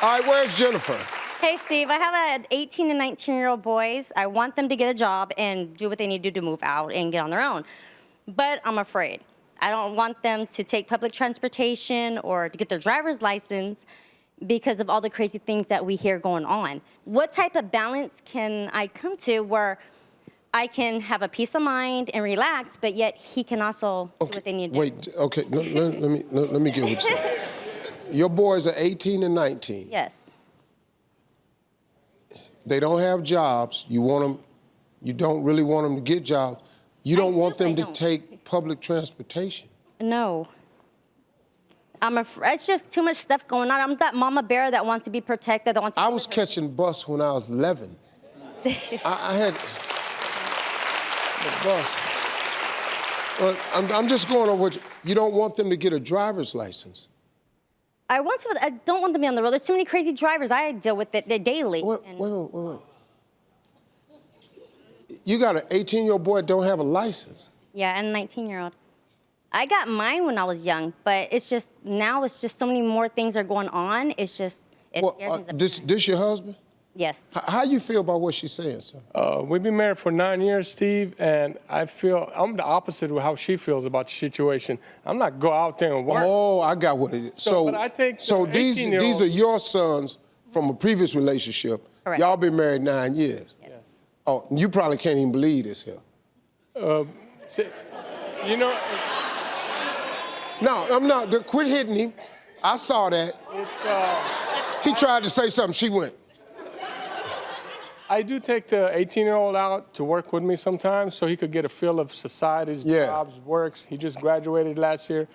All right, where's Jennifer? Hey, Steve, I have an 18 and 19-year-old boys. I want them to get a job and do what they need to do to move out and get on their own. But I'm afraid. I don't want them to take public transportation or to get their driver's license because of all the crazy things that we hear going on. What type of balance can I come to where I can have a peace of mind and relax, but yet he can also do what they need to do? Wait, okay, let me get what you say. Your boys are 18 and 19. Yes. They don't have jobs. You don't really want them to get jobs. You don't want them to take public transportation. No. It's just too much stuff going on. I'm that mama bear that wants to be protected, that wants to I was catching bus when I was 11. I had the bus. I'm just going over it. You don't want them to get a driver's license. I don't want them to be on the road. There's too many crazy drivers. I deal with it daily. Wait. You got an 18-year-old boy that don't have a license. Yeah, and a 19-year-old. I got mine when I was young, but it's just, now it's just so many more things are going on. It's just, this your husband? Yes. How you feel about what she's saying, sir? We've been married for 9 years, Steve, and I feel I'm the opposite of how she feels about the situation. I'm not go out there and work. Oh, I got what it is. But I think these are your sons from a previous relationship. Correct. Y'all been married 9 years. Yes. Oh, you probably can't even believe this here. You know. No, I'm not. Quit hitting him. I saw that. He tried to say something. She went. I do take the 18-year-old out to work with me sometimes so he could get a feel of society's jobs, works. He just graduated last year.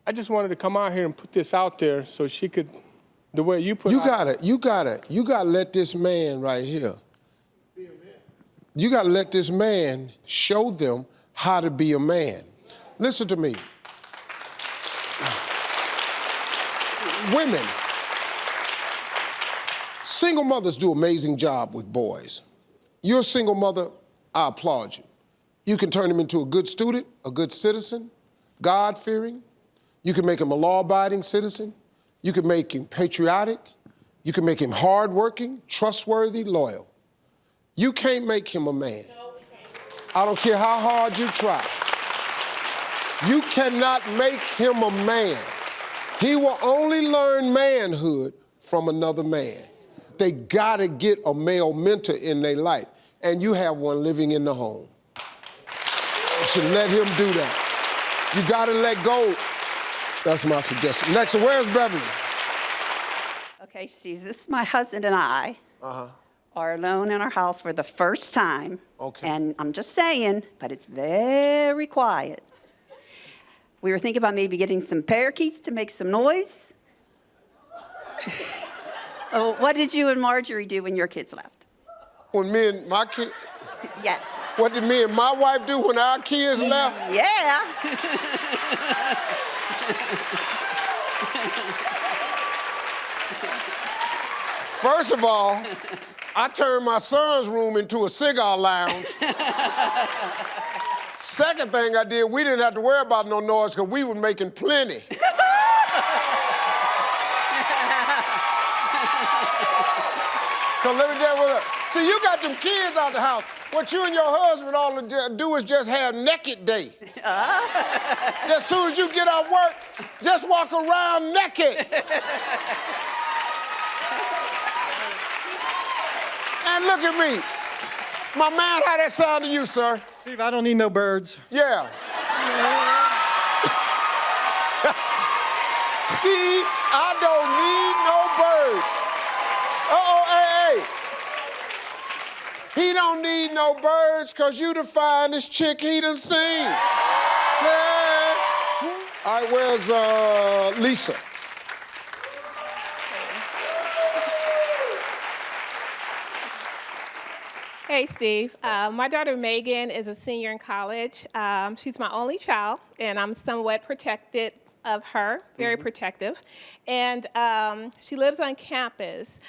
I just wanted to come out here and put this out there so she could, the way you put it. You gotta let this man right here. You gotta let this man show them how to be a man. Listen to me. Women, single mothers do an amazing job with boys. You're a single mother, I applaud you. You can turn him into a good student, a good citizen, God-fearing. You can make him a law-abiding citizen. You can make him patriotic. You can make him hardworking, trustworthy, loyal. You can't make him a man. I don't care how hard you try. You cannot make him a man. He will only learn manhood from another man. They gotta get a male mentor in their life, and you have one living in the home. You should let him do that. You gotta let go. That's my suggestion. Next, where's Beverly? Okay, Steve, this is my husband and I are alone in our house for the first time. Okay. And I'm just saying, but it's very quiet. We were thinking about maybe getting some parakeets to make some noise. Oh, what did you and Marjorie do when your kids left? When me and my kid... Yeah. What did me and my wife do when our kids left? Yeah. First of all, I turned my son's room into a cigar lounge. Second thing I did, we didn't have to worry about no noise because we were making plenty. Because let me tell you what, see, you got them kids out the house. What you and your husband all do is just have naked day. As soon as you get off work, just walk around naked. And look at me. My man, how that sound to you, sir? Steve, I don't need no birds. Yeah. Steve, I don't need no birds. Hey. He don't need no birds because you the finest chick he done seen. Yeah. All right, where's Lisa? Hey, Steve. My daughter Megan is a senior in college. She's my only child, and I'm somewhat protected of her, very protective. And she lives on campus.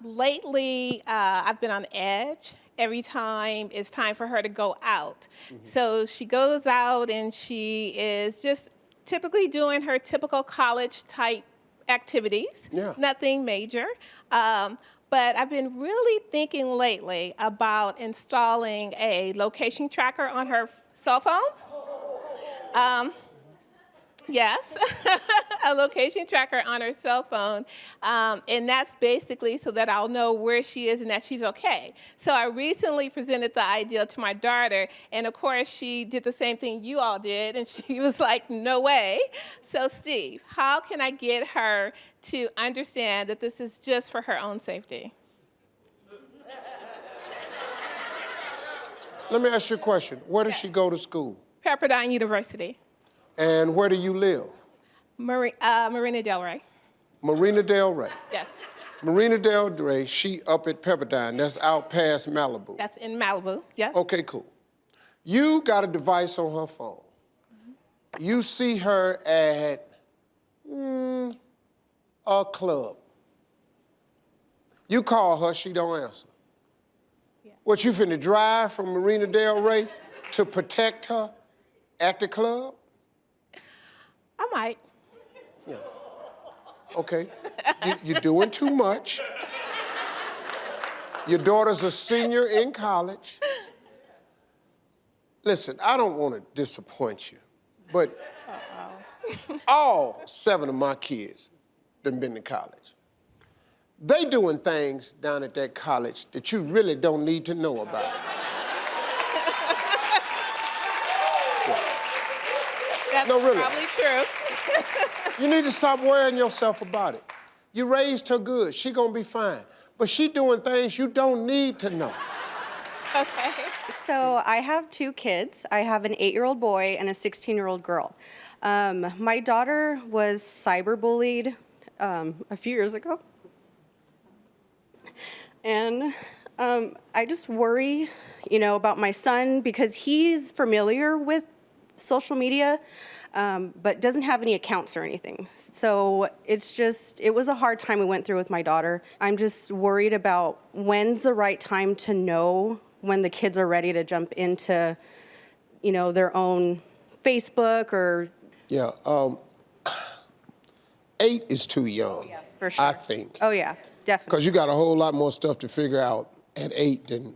Lately, I've been on edge every time it's time for her to go out. So she goes out and she is just typically doing her typical college type activities, Yeah. nothing major. But I've been really thinking lately about installing a location tracker on her cell phone. Yes, a location tracker on her cell phone. And that's basically so that I'll know where she is and that she's okay. So I recently presented the idea to my daughter, and of course she did the same thing you all did, and she was like, no way. So Steve, how can I get her to understand that this is just for her own safety? Let me ask you a question. Where does she go to school? Pepperdine University, And where do you live? Marina Del Rey. Marina Del Rey. Yes, Marina Del Rey, she up at Pepperdine. That's out past Malibu. that's in Malibu, yes. Okay, cool. You got a device on her phone. You see her at a club. You call her, she don't answer. Yeah. What, you finna drive from Marina Del Rey to protect her at the club? I might. Yeah. Okay. You're doing too much. Your daughter's a senior in college. Listen, I don't want to disappoint you, but all 7 of my kids done been to college. They doing things down at that college that you really don't need to know about. That's No, really. probably true. You need to stop worrying yourself about it. You raised her good. She gonna be fine. But she doing things you don't need to know. Okay. So I have 2 kids. I have an 8-year-old boy and a 16-year-old girl. My daughter was cyberbullied a few years ago. And I just worry, about my son because he's familiar with social media, but doesn't have any accounts or anything. So it was a hard time we went through with my daughter. I'm just worried about when's the right time to know when the kids are ready to jump into, their own Facebook or. Yeah, 8 is too young, Yeah, for sure. I think. Oh yeah, definitely. Because you got a whole lot more stuff to figure out at 8 than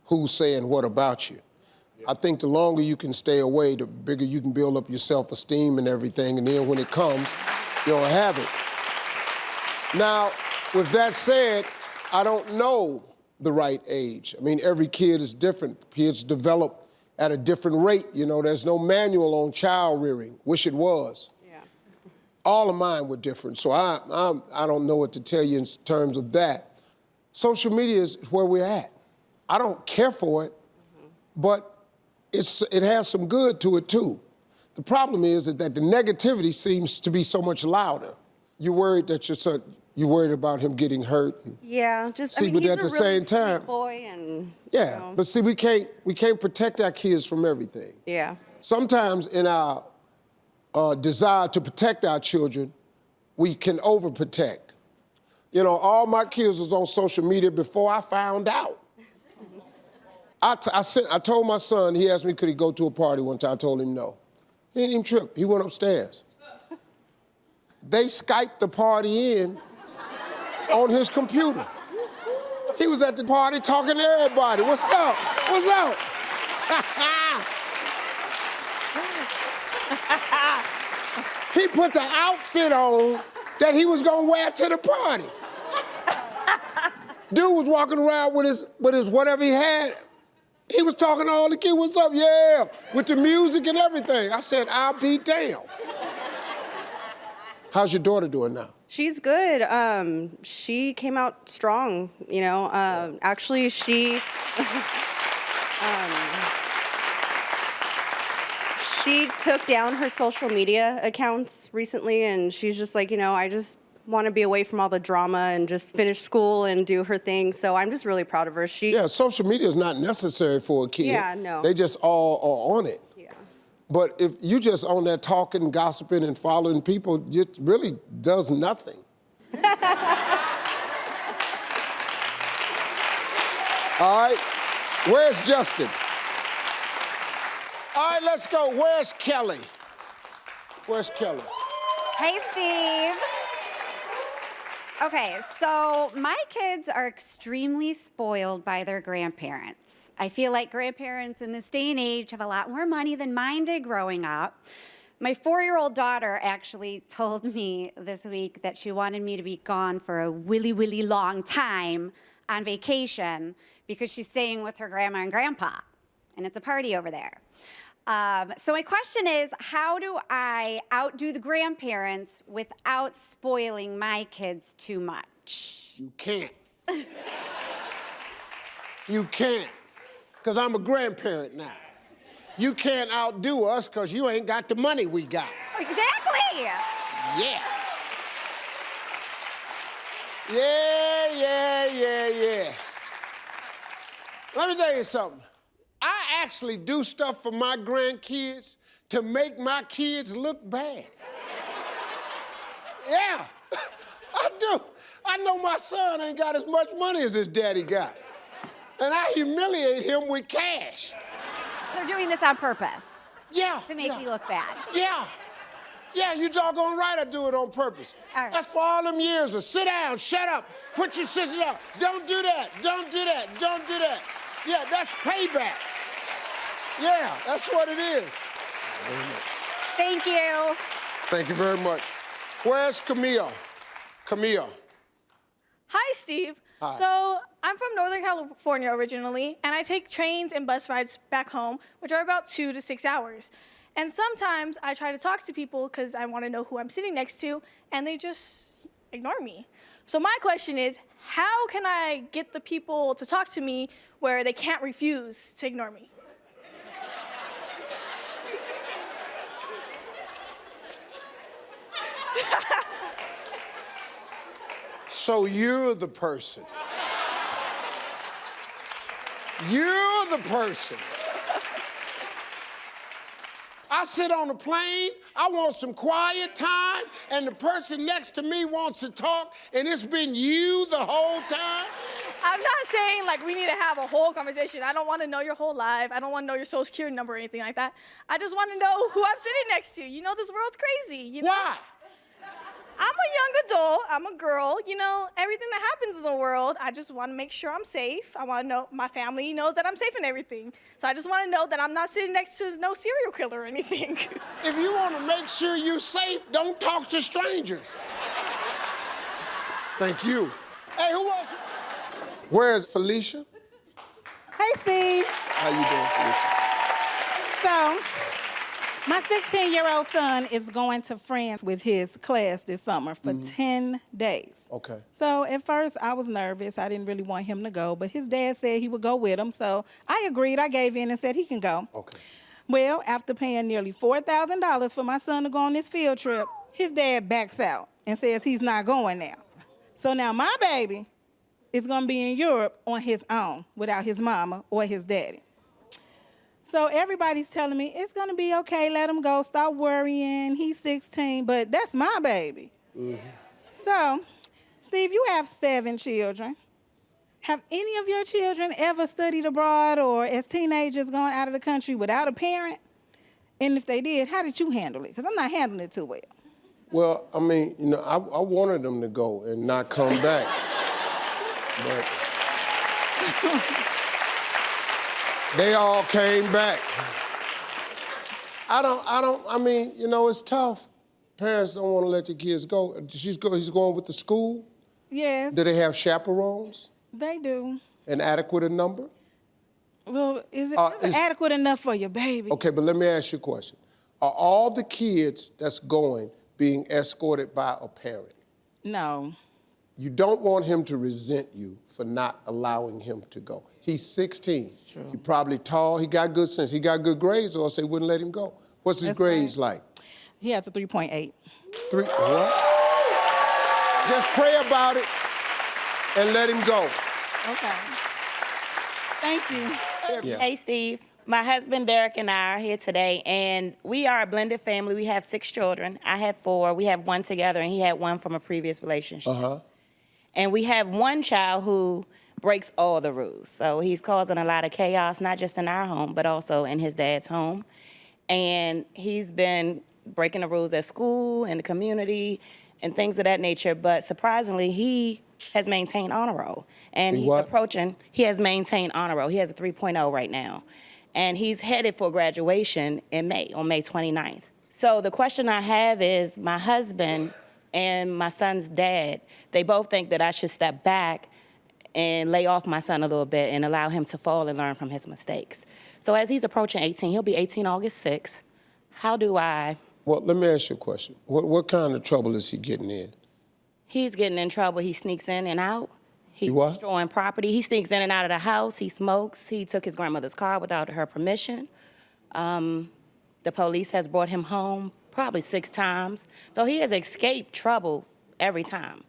who's saying what about you. I think the longer you can stay away, the bigger you can build up your self-esteem and everything, and then when it comes, you'll have it. Now, with that said, I don't know the right age. I mean, every kid is different. Kids develop at a different rate. There's no manual on child rearing. Wish it was. Yeah. All of mine were different, so I don't know what to tell you in terms of that. Social media is where we're at. I don't care for it, but it has some good to it too. The problem is that the negativity seems to be so much louder. You're worried that you're worried about him getting hurt. Yeah, See, but he's at the a really same time, sweet boy and. Yeah, but see, we can't protect our kids from everything. Yeah. Sometimes in our desire to protect our children, we can overprotect. All my kids was on social media before I found out. I told my son, he asked me could he go to a party one time, I told him no. He didn't even trip, he went upstairs. They Skyped the party in on his computer. He was at the party talking to everybody. What's up? What's up? He put the outfit on that he was gonna wear to the party. Dude was walking around with his whatever he had. He was talking to all the kids, what's up? Yeah, with the music and everything. I said, I'll be damned. How's your daughter doing now? She's good. She came out strong, Actually, she she took down her social media accounts recently, and she's just like, I just want to be away from all the drama and just finish school and do her thing. So I'm just really proud of her. Yeah, social media is not necessary for a kid. Yeah, no. They just all are on it. Yeah. But if you just on there talking, gossiping, and following people, it really does nothing. All right, where's Justin? All right, let's go. Where's Kelly? Where's Kelly? Hey, Steve. Okay, so my kids are extremely spoiled by their grandparents. I feel like grandparents in this day and age have a lot more money than mine did growing up. My 4-year-old daughter actually told me this week that she wanted me to be gone for a willy long time on vacation because she's staying with her grandma and grandpa, and it's a party over there. So my question is, how do I outdo the grandparents without spoiling my kids too much? You can't. You can't, because I'm a grandparent now. You can't outdo us because you ain't got the money we got. Exactly. Yeah. Yeah. Let me tell you something. I actually do stuff for my grandkids to make my kids look bad. Yeah, I do. I know my son ain't got as much money as his daddy got. And I humiliate him with cash. They're doing this on purpose. Yeah. To make me look bad. Yeah, you doggone right I do it on purpose. All right. That's for all them years of sit down, shut up, put your sister down. Don't do that, don't do that, don't do that. Yeah, that's payback. Yeah, that's what it is. Thank you. Thank you very much. Where's Camille? Camille. Hi, Steve. Hi. So I'm from Northern California originally, and I take trains and bus rides back home, which are about 2 to 6 hours. And sometimes I try to talk to people because I want to know who I'm sitting next to, and they just ignore me. So my question is, how can I get the people to talk to me where they can't refuse to ignore me? So you're the person. You're the person. I sit on a plane, I want some quiet time, and the person next to me wants to talk, and it's been you the whole time? I'm not saying like we need to have a whole conversation. I don't want to know your whole life. I don't want to know your social security number or anything like that. I just want to know who I'm sitting next to. You know, this world's crazy. You know? Why? I'm a young adult. I'm a girl. You know, everything that happens in the world, I just want to make sure I'm safe. I want to know my family knows that I'm safe in everything. So I just want to know that I'm not sitting next to no serial killer or anything. If you want to make sure you're safe, don't talk to strangers. Thank you. Hey, who else? Where's Felicia? Hey, Steve. How you doing, Felicia? So, my 16-year-old son is going to France with his class this summer for 10 days. Okay. So, at first, I was nervous. I didn't really want him to go, but his dad said he would go with him. So, I agreed. I gave in and said he can go. Okay. Well, after paying nearly $4,000 for my son to go on this field trip, his dad backs out and says he's not going now. So, now my baby is going to be in Europe on his own without his mama or his daddy. So everybody's telling me, it's going to be okay, let him go, stop worrying, he's 16, but that's my baby. So, Steve, you have 7 children. Have any of your children ever studied abroad or as teenagers gone out of the country without a parent? And if they did, how did you handle it? Because I'm not handling it too well. Well, I mean, you know, I wanted them to go and not come back. But they all came back. I mean, you know, it's tough. Parents don't want to let their kids go. He's going with the school? Yes, Do they have chaperones? they do. An adequate number? Well, is it is- adequate enough for your baby? Okay, but let me ask you a question. Are all the kids that's going being escorted by a parent? No. You don't want him to resent you for not allowing him to go. He's 16. True. He's probably tall. He got good sense. He got good grades, or else they wouldn't let him go. What's his That's grades right. like? He has a 3.8. What? Just pray about it and let him go. Okay. Thank you. Yeah. Hey, Steve. My husband, Derek, and I are here today, and we are a blended family. We have 6 children. I have 4. We have 1 together, and he had 1 from a previous relationship. Uh-huh. And we have 1 child who breaks all the rules. So he's causing a lot of chaos, not just in our home, but also in his dad's home. And he's been breaking the rules at school, in the community, and things of that nature. But surprisingly, he has maintained honor roll. And He he's what? approaching, he has maintained honor roll. He has a 3.0 right now. And he's headed for graduation in May, on May 29th. So the question I have is, my husband and my son's dad, they both think that I should step back and lay off my son a little bit and allow him to fall and learn from his mistakes. So as he's approaching 18, he'll be 18 August 6th. How do I? Well, let me ask you a question. What kind of trouble is he getting in? He's getting in trouble. He sneaks in and out. He's what? destroying property. He sneaks in and out of the house. He smokes. He took his grandmother's car without her permission. The police has brought him home probably 6 times. So he has escaped trouble every time.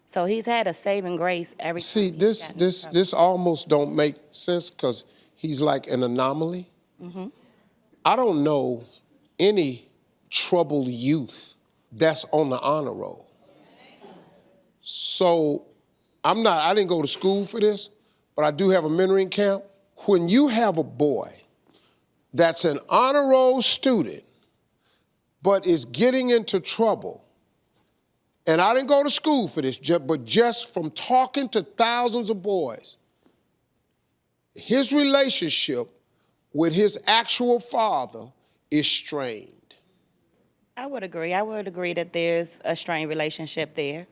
So he's had a saving grace every time. See, this almost don't make sense because he's like an anomaly. I don't know any troubled youth that's on the honor roll. So I didn't go to school for this, but I do have a mentoring camp. When you have a boy that's an honor roll student, but is getting into trouble, and I didn't go to school for this, but just from talking to thousands of boys, his relationship with his actual father is strained. I would agree. I would agree that there's a strained relationship there.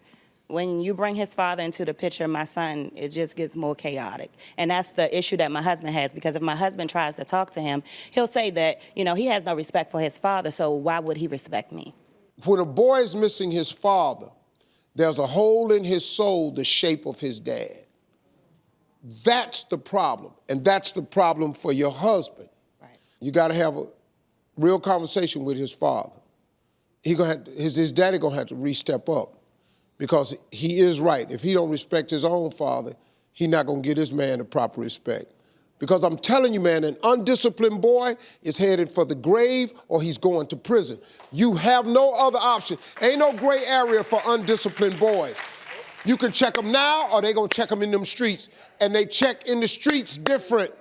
When you bring his father into the picture, my son, it just gets more chaotic. And that's the issue that my husband has, because if my husband tries to talk to him, he'll say that, he has no respect for his father, so why would he respect me? When a boy is missing his father, there's a hole in his soul the shape of his dad. That's the problem, and that's the problem for your husband. Right. You got to have a real conversation with his father. His daddy gonna have to re-step up, because he is right. If he don't respect his own father, he's not gonna get his man the proper respect. Because I'm telling you, man, an undisciplined boy is headed for the grave or he's going to prison. You have no other option. Ain't no gray area for undisciplined boys. You can check them now or they gonna check them in them streets. And they check in the streets different.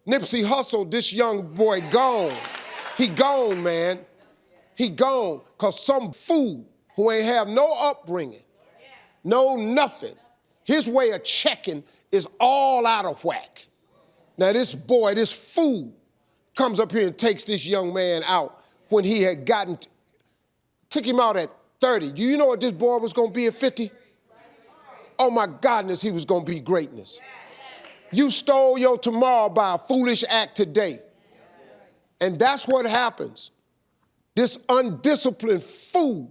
Nipsey Hussle, this young boy gone. He gone, man. He gone, because some fool who ain't have no upbringing, no nothing, his way of checking is all out of whack. Now this boy, this fool, comes up here and takes this young man out when he had took him out at 30. Do you know what this boy was gonna be at 50? Oh my goodness, he was gonna be greatness. You stole your tomorrow by a foolish act today. And that's what happens. This undisciplined fool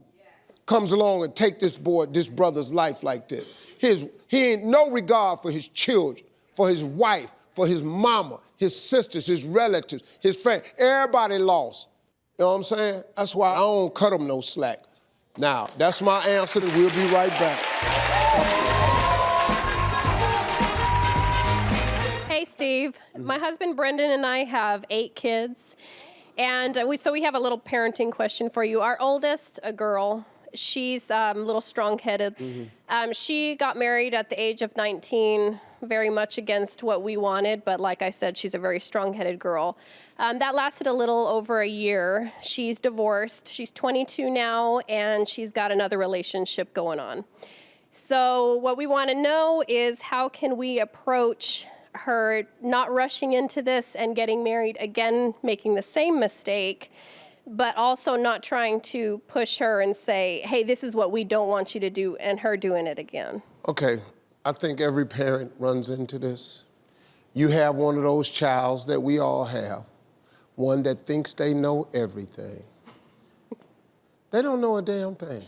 comes along and take this brother's life like this. He ain't no regard for his children, for his wife, for his mama, his sisters, his relatives, his friends. Everybody lost. You know what I'm saying? That's why I don't cut them no slack. Now, that's my answer, and we'll be right back. Hey, Steve. My husband Brendan and I have 8 kids. And we have a little parenting question for you. Our oldest, a girl, she's a little strong-headed. She got married at the age of 19, very much against what we wanted. But like I said, she's a very strong-headed girl. That lasted a little over a year. She's divorced. She's 22 now, and she's got another relationship going on. So what we want to know is, how can we approach her not rushing into this and getting married again, making the same mistake, but also not trying to push her and say, hey, this is what we don't want you to do, and her doing it again. Okay, I think every parent runs into this. You have one of those childs that we all have, one that thinks they know everything. They don't know a damn thing,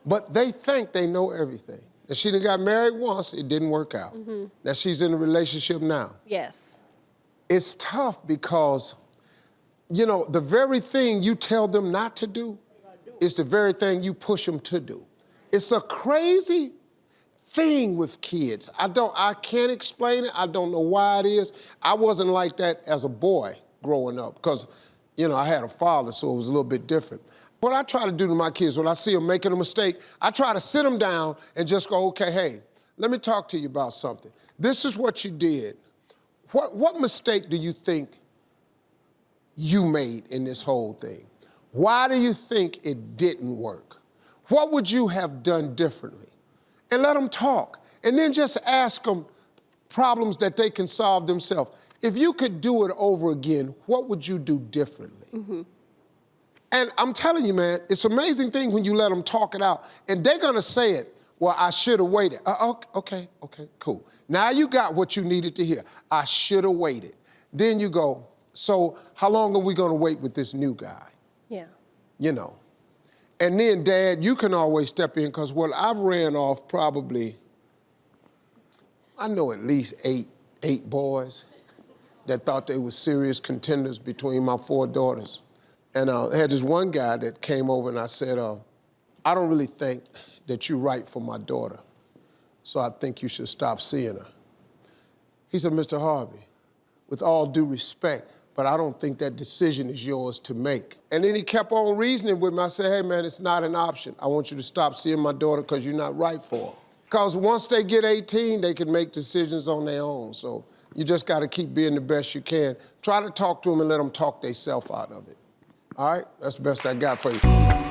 but they think they know everything. And she done got married once, it didn't work out. Now she's in a relationship now. Yes. It's tough because, the very thing you tell them not to do is the very thing you push them to do. It's a crazy thing with kids. I can't explain it. I don't know why it is. I wasn't like that as a boy growing up because, I had a father, so it was a little bit different. What I try to do to my kids when I see them making a mistake, I try to sit them down and just go, okay, hey, let me talk to you about something. This is what you did. What mistake do you think you made in this whole thing? Why do you think it didn't work? What would you have done differently? And let them talk. And then just ask them problems that they can solve themselves. If you could do it over again, what would you do differently? Mm-hmm. And I'm telling you, man, it's an amazing thing when you let them talk it out. And they're gonna say it, well, I should have waited. Okay, cool. Now you got what you needed to hear. I should have waited. Then you go, so how long are we gonna wait with this new guy? Yeah. You know. And then, Dad, you can always step in, because what I've ran off probably, I know at least eight boys that thought they were serious contenders between my 4 daughters. And I had this one guy that came over and I said, I don't really think that you're right for my daughter, so I think you should stop seeing her. He said, Mr. Harvey, with all due respect, but I don't think that decision is yours to make. And then he kept on reasoning with me. I said, hey, man, it's not an option. I want you to stop seeing my daughter because you're not right for her. Because once they get 18, they can make decisions on their own. So you just got to keep being the best you can. Try to talk to them and let them talk themselves out of it. All right? That's the best I got for you.